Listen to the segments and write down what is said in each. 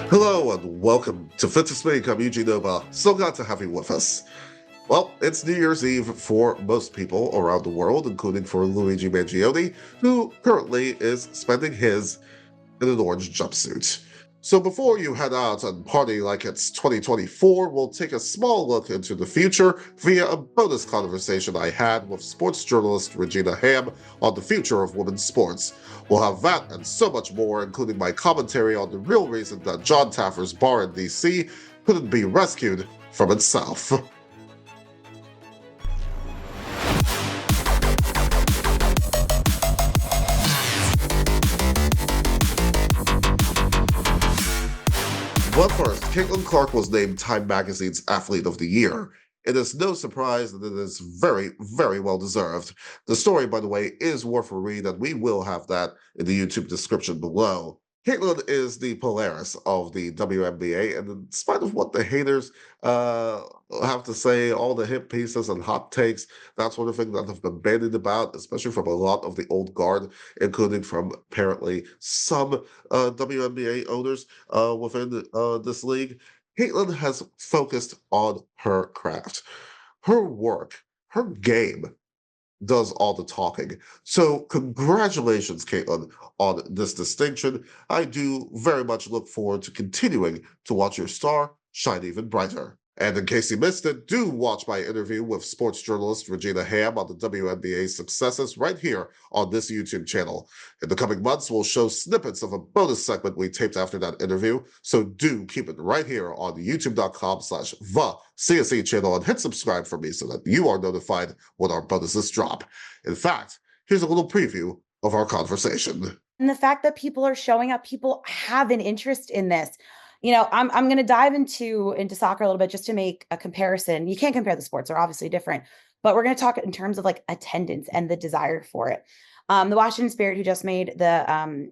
Hello and welcome to Fit to Speak. I'm Eugene Obah. So glad to have you with us. Well, it's New Year's Eve for most people around the world, including for Luigi Mangione, who currently is spending his in an orange jumpsuit. So before you head out and party like it's 2024, we'll take a small look into the future via a bonus conversation I had with sports journalist Regina Ham on the future of women's sports. We'll have that and so much more, including my commentary on the real reason that Jon Taffer's bar in DC couldn't be rescued from itself. But first, Caitlin Clark was named Time Magazine's Athlete of the Year. It is no surprise that it is very, very well deserved. The story, by the way, is worth a read, and we will have that in the YouTube description below. Caitlin is the Polaris of the WNBA, and in spite of what the haters have to say, all the hit pieces and hot takes, that sort of thing that have been bandied about, especially from a lot of the old guard, including from apparently some WNBA owners within this league, Caitlin has focused on her craft. Her work, her game does all the talking. So congratulations, Caitlin, on this distinction. I do very much look forward to continuing to watch your star shine even brighter. And in case you missed it, do watch my interview with sports journalist Regina Ham on the WNBA successes right here on this YouTube channel. In the coming months, we'll show snippets of a bonus segment we taped after that interview, so do keep it right here on youtube.com/the CSE channel and hit subscribe for me so that you are notified when our bonuses drop. In fact, here's a little preview of our conversation. And the fact that people are showing up, people have an interest in this. I'm going to dive into soccer a little bit just to make a comparison. You can't compare the sports; they're obviously different. But we're going to talk in terms of like attendance and the desire for it. The Washington Spirit, who just made the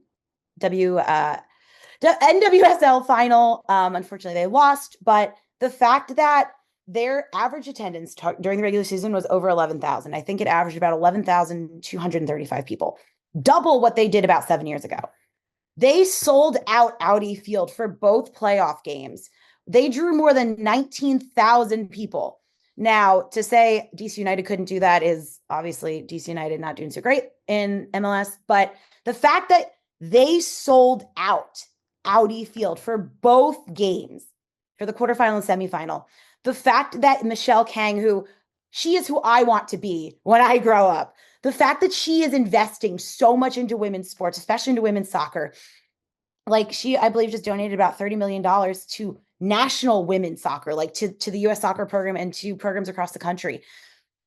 NWSL final, unfortunately they lost. But the fact that their average attendance during the regular season was over 11,000. I think it averaged about 11,235 people, double what they did about 7 years ago. They sold out Audi Field for both playoff games. They drew more than 19,000 people. Now, to say DC United couldn't do that is obviously DC United not doing so great in MLS. But the fact that they sold out Audi Field for both games, for the quarterfinal and semifinal, the fact that Michelle Kang, she is who I want to be when I grow up, the fact that she is investing so much into women's sports, especially into women's soccer, like she, I believe, just donated about $30 million to national women's soccer, like to the U.S. soccer program and to programs across the country.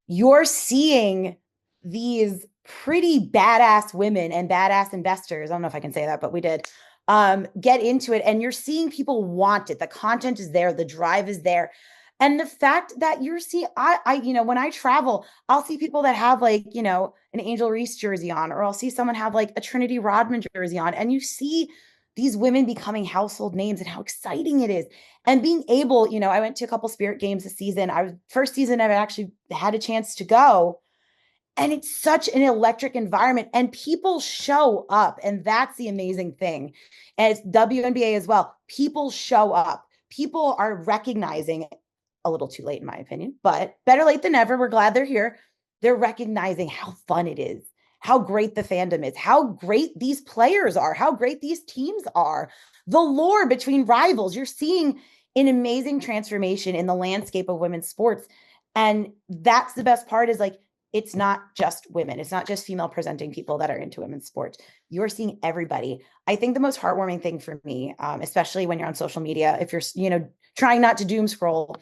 You're seeing these pretty badass women and badass investors, I don't know if I can say that, but we did, get into it. And you're seeing people want it. The content is there. The drive is there. And the fact that you're seeing, when I travel, I'll see people that have an Angel Reese jersey on, or I'll see someone have like a Trinity Rodman jersey on. And you see these women becoming household names and how exciting it is. And being able, I went to a couple Spirit games this season. First season I've actually had a chance to go. And it's such an electric environment and people show up. And that's the amazing thing. And it's WNBA as well. People show up. People are recognizing, a little too late in my opinion, but better late than never. We're glad they're here. They're recognizing how fun it is, how great the fandom is, how great these players are, how great these teams are, the lore between rivals. You're seeing an amazing transformation in the landscape of women's sports. And that's the best part, is like, it's not just women. It's not just female presenting people that are into women's sports. You're seeing everybody. I think the most heartwarming thing for me, especially when you're on social media, if you're, trying not to doom scroll,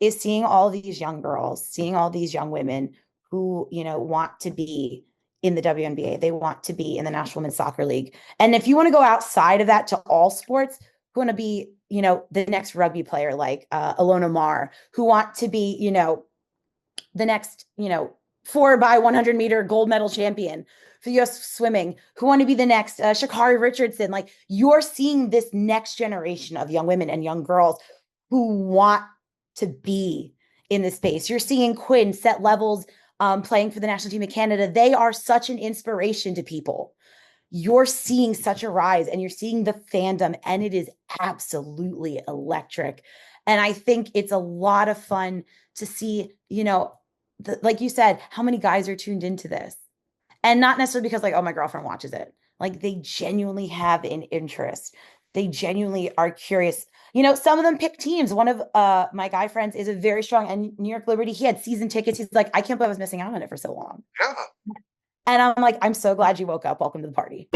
is seeing all these young girls, seeing all these young women who, want to be in the WNBA. They want to be in the National Women's Soccer League. And if you want to go outside of that to all sports, who want to be, the next rugby player like Alona Mar, who want to be, the next, 4x100 meter gold medal champion for U.S. swimming, who want to be the next Sha'Carri Richardson. Like, you're seeing this next generation of young women and young girls who want to be in this space. You're seeing Quinn set levels playing for the national team of Canada. They are such an inspiration to people. you're seeing such a rise and you're seeing the fandom, and it is absolutely electric. And I think it's a lot of fun to see, like you said, how many guys are tuned into this. And not necessarily because, like, oh, my girlfriend watches it. Like, they genuinely have an interest. They genuinely are curious. Some of them pick teams. One of my guy friends is a very strong and New York Liberty. He had season tickets. He's like, I can't believe I was missing out on it for so long. Yeah. And I'm like, I'm so glad you woke up. Welcome to the party.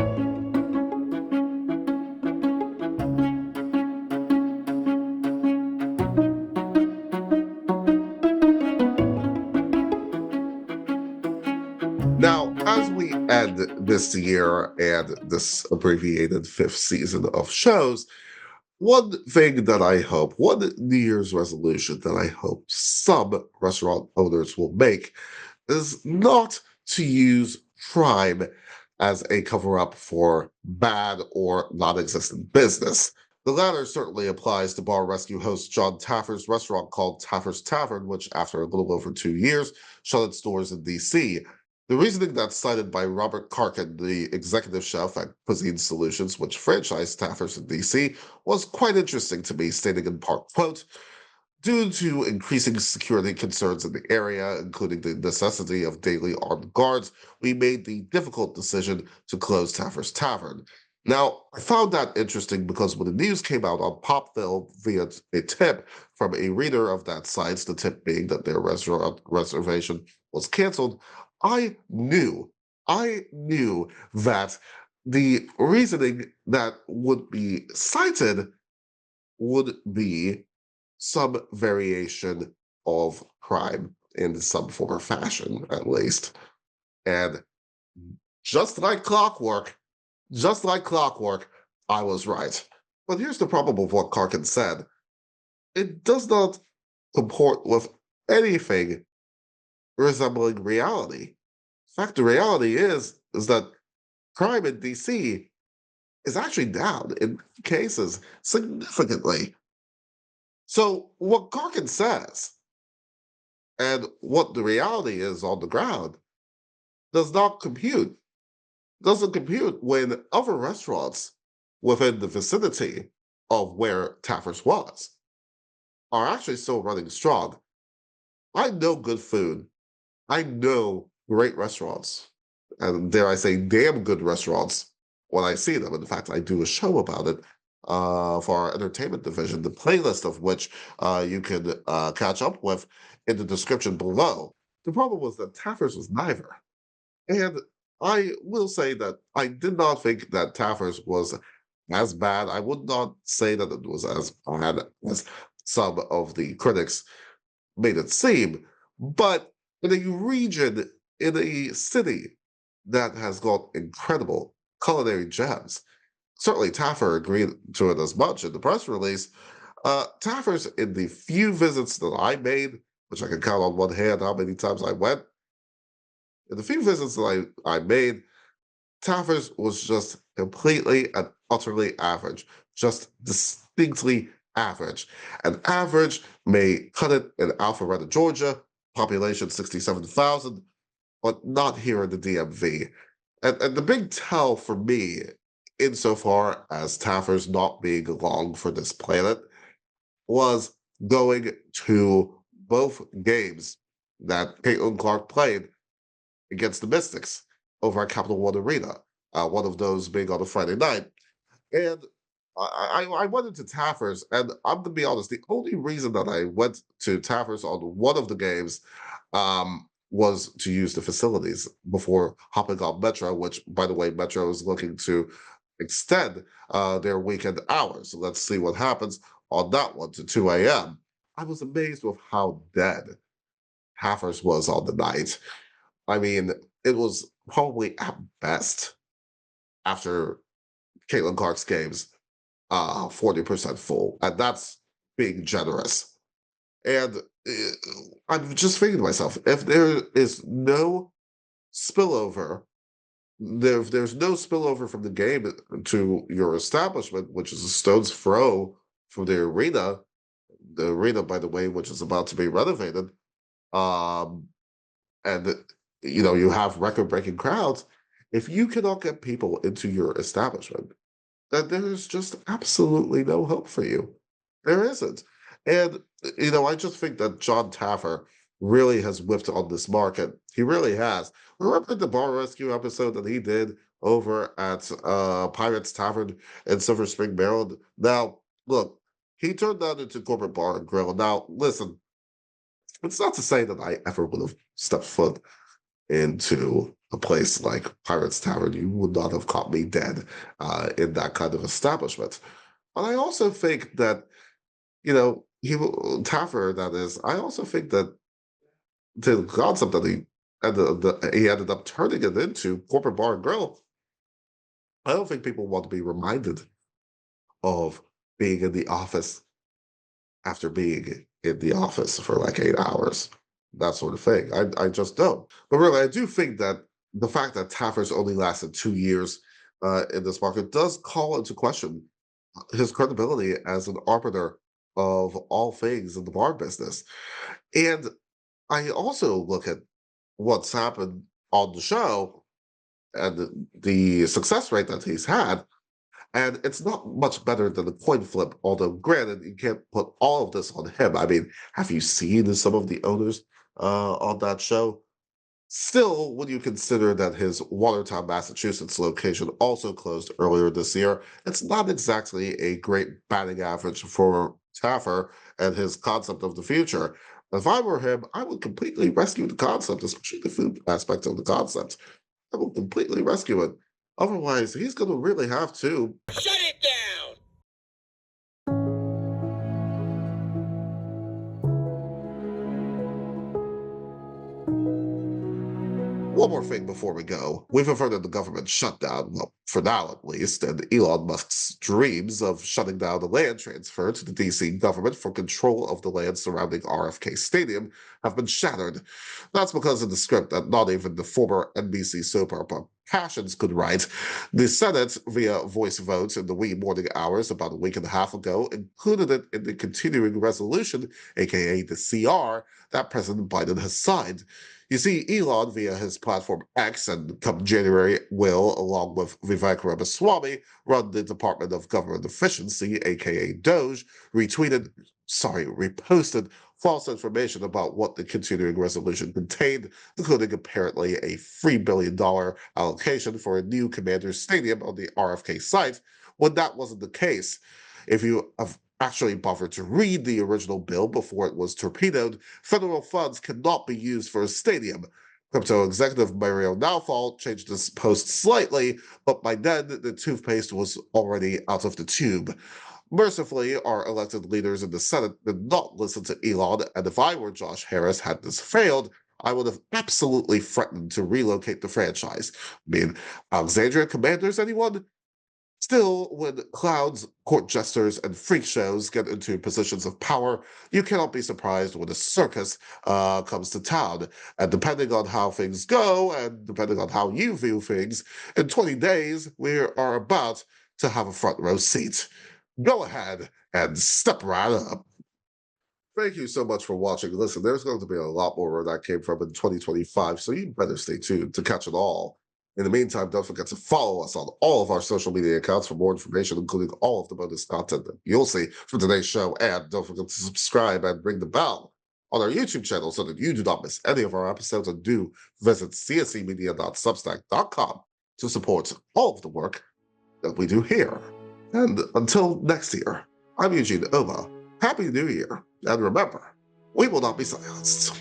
Now, as we end this year and this abbreviated 5th season of shows, one thing that I hope, one New Year's resolution that I hope some restaurant owners will make is not to use crime as a cover up for bad or non existent business. The latter certainly applies to bar rescue host Jon Taffer's restaurant called Taffer's Tavern, which, after a little over 2 years, shut its doors in DC. The reasoning that's cited by Robert Karkin, the executive chef at Cuisine Solutions, which franchised Taffer's in DC, was quite interesting to me, stating in part, quote, due to increasing security concerns in the area, including the necessity of daily armed guards, we made the difficult decision to close Taffer's Tavern. Now, I found that interesting because when the news came out on Popville via a tip from a reader of that site, the tip being that their restaurant reservation was canceled, I knew that the reasoning that would be cited would be some variation of crime in some form or fashion, at least. And just like clockwork, I was right. But here's the problem with what Karkin said. It does not comport with anything resembling reality. In fact, the reality is that crime in DC is actually down in cases significantly. So what Karkin says and what the reality is on the ground does not compute. Doesn't compute when other restaurants within the vicinity of where Taffer's was are actually still running strong. I know good food. I know great restaurants. And dare I say, damn good restaurants when I see them. In fact, I do a show about it for our entertainment division, the playlist of which you can catch up with in the description below. The problem was that Taffer's was neither. And I will say that I did not think that Taffer's was as bad. I would not say that it was as bad as some of the critics made it seem. But in a region, in a city that has got incredible culinary gems, certainly Taffer agreed to it as much in the press release. Taffer's, in the few visits that I made, which I can count on one hand how many times I went, in the few visits that I made, Taffer's was just completely and utterly average, just distinctly average. And average may cut it in Alpharetta, Georgia, population 67,000, but not here in the DMV. And the big tell for me, insofar as Taffer's not being long for this planet, was going to both games that Caitlin Clark played against the Mystics over at Capital One Arena, one of those being on a Friday night. And I went into Taffer's, and I'm going to be honest, the only reason that I went to Taffer's on one of the games was to use the facilities before hopping on Metro, which, by the way, Metro is looking to extend their weekend hours. So let's see what happens on that one to 2 a.m. I was amazed with how dead Taffer's was on the night. I mean, it was probably at best, after Caitlin Clark's games, 40% full, and that's being generous. And I'm just thinking to myself, if there is no spillover, if there's no spillover from the game to your establishment, which is a stone's throw from the arena, by the way, which is about to be renovated, and you have record-breaking crowds. If you cannot get people into your establishment, then there's just absolutely no hope for you. There isn't. And, I just think that Jon Taffer really has whipped on this market. He really has. Remember the bar rescue episode that he did over at Pirates Tavern in Silver Spring, Maryland? Now, look, he turned that into corporate bar and grill. Now, listen, it's not to say that I ever would have stepped foot into a place like Pirates Tavern. You would not have caught me dead in that kind of establishment. But I also think that, Taffer, that is, I also think that the concept that he ended up turning it into corporate bar and grill, I don't think people want to be reminded of being in the office after being in the office for like 8 hours, that sort of thing. I just don't. But really, I do think that the fact that Taffer's only lasted 2 years in this market does call into question his credibility as an arbiter of all things in the bar business. And I also look at what's happened on the show and the success rate that he's had, and it's not much better than the coin flip, although granted, you can't put all of this on him. I mean, have you seen some of the owners on that show? Still, when you consider that his Watertown, Massachusetts location also closed earlier this year, it's not exactly a great batting average for Taffer and his concept of the future. If I were him, I would completely rescue the concept, especially the food aspect of the concept. I would completely rescue it. Otherwise, he's going to really have to shut it down. One more thing before we go. We've averted the government shutdown, well, for now at least, and Elon Musk's dreams of shutting down the land transfer to the DC government for control of the land surrounding RFK Stadium have been shattered. That's because in the script that not even the former NBC soap opera Passions could write, the Senate, via voice vote in the wee morning hours about a week and a half ago, included it in the continuing resolution, aka the CR, that President Biden has signed. You see, Elon, via his platform X, and come January, will, along with Vivek Ramaswamy, run the Department of Government Efficiency, aka Doge, reposted false information about what the continuing resolution contained, including apparently a $3 billion allocation for a new Commander's Stadium on the RFK site, when that wasn't the case. If you have actually bothered to read the original bill before it was torpedoed, federal funds cannot be used for a stadium. Crypto executive Mario Naufal changed his post slightly, but by then the toothpaste was already out of the tube. Mercifully, our elected leaders in the Senate did not listen to Elon, and if I were Josh Harris had this failed, I would have absolutely threatened to relocate the franchise. I mean, Alexandria Commanders, anyone? Still, when clowns, court jesters, and freak shows get into positions of power, you cannot be surprised when a circus comes to town. And depending on how things go, and depending on how you view things, in 20 days, we are about to have a front row seat. Go ahead and step right up. Thank you so much for watching. Listen, there's going to be a lot more where that came from in 2025, so you better stay tuned to catch it all. In the meantime, don't forget to follow us on all of our social media accounts for more information, including all of the bonus content that you'll see from today's show. And don't forget to subscribe and ring the bell on our YouTube channel so that you do not miss any of our episodes. And do visit cscmedia.substack.com to support all of the work that we do here. And until next year, I'm Eugene Obah. Happy New Year. And remember, we will not be silenced.